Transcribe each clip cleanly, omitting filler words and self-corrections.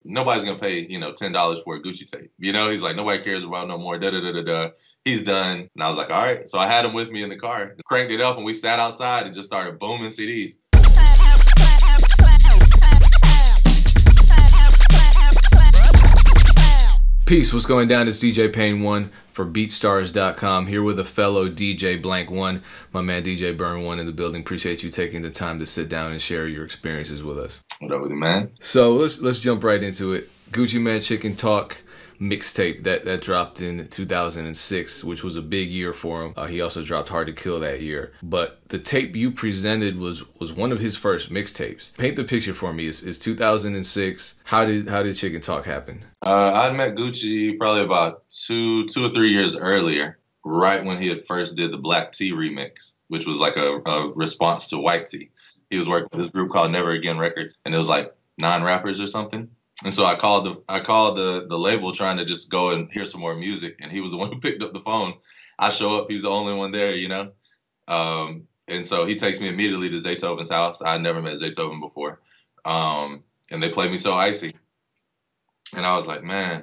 nobody's gonna pay, $10 for a Gucci tape. He's like, nobody cares about no more. Da da da da da. He's done. And I was like, all right. So I had him with me in the car, cranked it up, and we sat outside and just started booming CDs. Peace, what's going down? It's DJ Payne 1 for Beatstars.com, here with a fellow DJ Blank 1, my man DJ Burn 1 in the building. Appreciate you taking the time to sit down and share your experiences with us. What up with you, man? So let's jump right into it. Gucci Mane Chicken Talk mixtape that dropped in 2006, which was a big year for him. He also dropped Hard to Kill that year. But the tape you presented was one of his first mixtapes. Paint the picture for me. It's 2006. How did Chicken Talk happen? I met Gucci probably about two or 3 years earlier, right when he had first did the Black Tea remix, which was like a response to White Tea. He was working with this group called Never Again Records, and it was like 9 rappers or something. And so I called the label trying to just go and hear some more music, and he was the one who picked up the phone. I show up, he's the only one there, and so he takes me immediately to Zaytoven's house. I had never met Zaytoven before, and they played me So Icy, and I was like, man,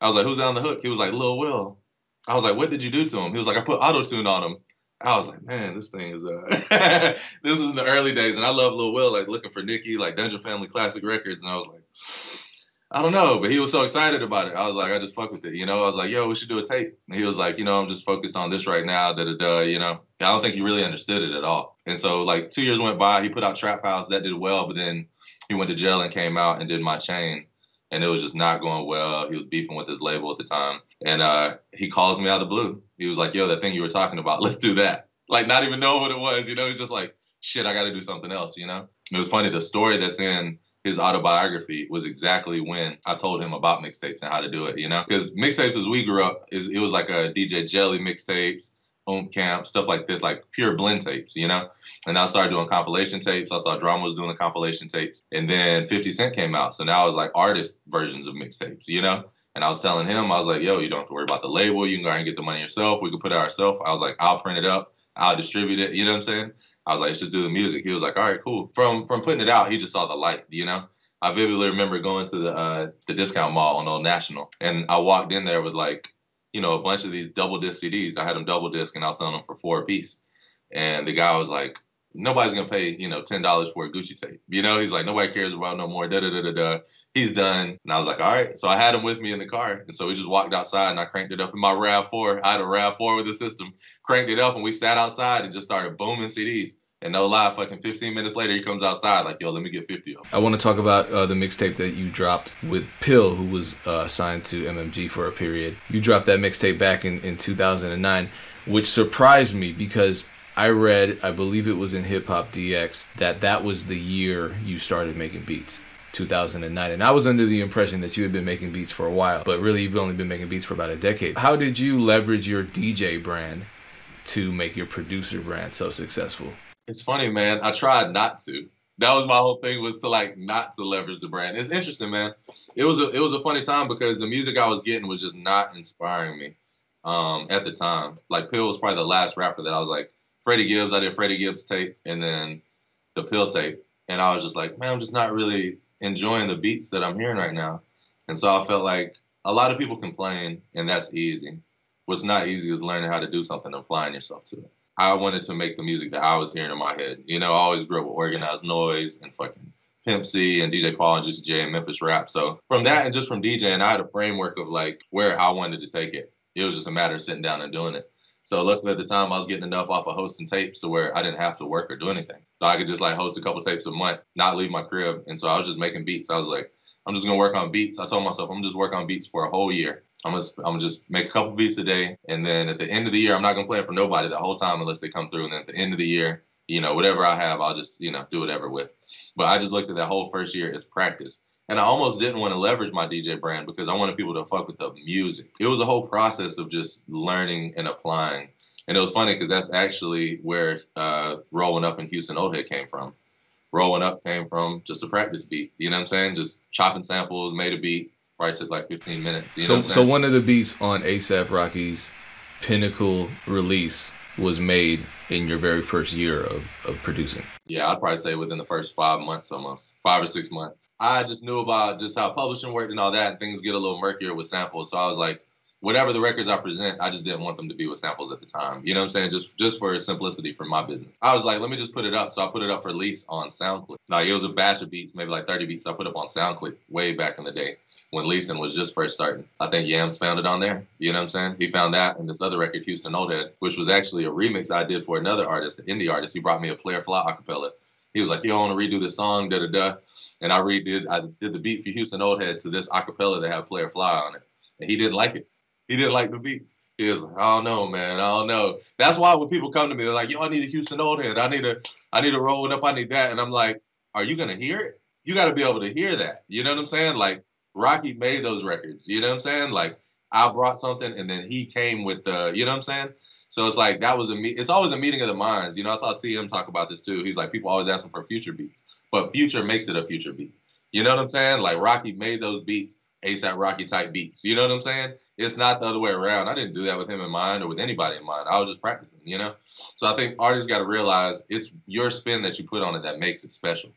who's on the hook? He was like, Lil Will. I was like, what did you do to him? He was like, I put auto-tune on him. I was like, man, this thing is this was in the early days, and I love Lil Will, like looking for Nicki, like Dungeon Family Classic Records, and I was like, I don't know, but he was so excited about it. I was like, I just fuck with it, I was like, yo, we should do a tape. And he was like, I'm just focused on this right now, I don't think he really understood it at all. And so like 2 years went by, he put out Trap House, that did well, but then he went to jail and came out and did My Chain. And it was just not going well. He was beefing with his label at the time. And he calls me out of the blue. He was like, yo, that thing you were talking about, let's do that. Like, not even knowing what it was, He's just like, shit, I got to do something else, It was funny, the story that's in his autobiography was exactly when I told him about mixtapes and how to do it, Because mixtapes, as we grew up, it was like a DJ Jelly mixtapes, Camp, stuff like this, like pure blend tapes, And I started doing compilation tapes. I saw Drama was doing the compilation tapes. And then 50 Cent came out. So now it was like artist versions of mixtapes, And I was telling him, I was like, yo, you don't have to worry about the label. You can go out and get the money yourself. We can put it ourselves. I was like, I'll print it up. I'll distribute it. You know what I'm saying? I was like, let's just do the music. He was like, all right, cool. From putting it out, he just saw the light, I vividly remember going to the discount mall on Old National. And I walked in there with like, a bunch of these double disc CDs. I had them double disc and I was selling them for $4 a piece. And the guy was like, nobody's going to pay, $10 for a Gucci tape. He's like, nobody cares about no more. Da da da da da. He's done. And I was like, all right. So I had him with me in the car. And so we just walked outside and I cranked it up in my RAV4. I had a RAV4 with the system, cranked it up, and we sat outside and just started booming CDs. And no lie, fucking 15 minutes later, he comes outside like, yo, let me get 50 of them. I want to talk about the mixtape that you dropped with Pill, who was signed to MMG for a period. You dropped that mixtape back in 2009, which surprised me because I read, I believe it was in Hip Hop DX, that was the year you started making beats, 2009. And I was under the impression that you had been making beats for a while, but really you've only been making beats for about a decade. How did you leverage your DJ brand to make your producer brand so successful? It's funny, man. I tried not to. That was my whole thing, was to like not to leverage the brand. It's interesting, man. It was a funny time because the music I was getting was just not inspiring me at the time. Like Pill was probably the last rapper that I was like, Freddie Gibbs. I did Freddie Gibbs tape and then the Pill tape, and I was just like, man, I'm just not really enjoying the beats that I'm hearing right now. And so I felt like a lot of people complain, and that's easy. What's not easy is learning how to do something and applying yourself to it. I wanted to make the music that I was hearing in my head. I always grew up with Organized Noise and fucking Pimp C and DJ Paul and Juicy J and Memphis Rap. So from that and just from DJing, I had a framework of like where I wanted to take it. It was just a matter of sitting down and doing it. So luckily at the time I was getting enough off of hosting tapes to where I didn't have to work or do anything. So I could just like host a couple tapes a month, not leave my crib. And so I was just making beats. I was like, I'm just going to work on beats. I told myself I'm just work on beats for a whole year. I'm gonna just make a couple beats a day, and then at the end of the year, I'm not gonna play it for nobody the whole time unless they come through. And then at the end of the year, whatever I have, I'll just do whatever with. But I just looked at that whole first year as practice, and I almost didn't want to leverage my DJ brand because I wanted people to fuck with the music. It was a whole process of just learning and applying, and it was funny because that's actually where Rolling Up in Houston Old Head came from. Rolling Up came from just a practice beat. You know what I'm saying? Just chopping samples, made a beat. Probably took like 15 minutes. So one of the beats on A$AP Rocky's Pinnacle release was made in your very first year of producing. Yeah, I'd probably say within the first 5 months, almost 5 or 6 months. I just knew about just how publishing worked and all that, and things get a little murkier with samples. So I was like, whatever the records I present, I just didn't want them to be with samples at the time. You know what I'm saying? Just for simplicity for my business. I was like, let me just put it up. So I put it up for lease on SoundClick. Like it was a batch of beats, maybe like 30 beats I put up on SoundClick way back in the day when leasing was just first starting. I think Yams found it on there. You know what I'm saying? He found that and this other record, Houston Oldhead, which was actually a remix I did for another artist, an indie artist. He brought me a Player Fly acapella. He was like, yo, I want to redo this song, da da da. And I did the beat for Houston Oldhead to this acapella that had Player Fly on it. And he didn't like it. He didn't like the beat. He was like, I don't know, man. I don't know. That's why when people come to me, they're like, yo, I need a Houston Oldhead. I need to roll it up. I need that. And I'm like, are you going to hear it? You got to be able to hear that. You know what I'm saying? Like, Rocky made those records. You know what I'm saying? Like, I brought something and then he came with the, you know what I'm saying? So it's like that was it's always a meeting of the minds. You know, I saw TM talk about this too. He's like, people always asking for future beats, but Future makes it a future beat. You know what I'm saying? Like Rocky made those beats, ASAP Rocky type beats. You know what I'm saying? It's not the other way around. I didn't do that with him in mind or with anybody in mind. I was just practicing, you know? So I think artists got to realize it's your spin that you put on it that makes it special.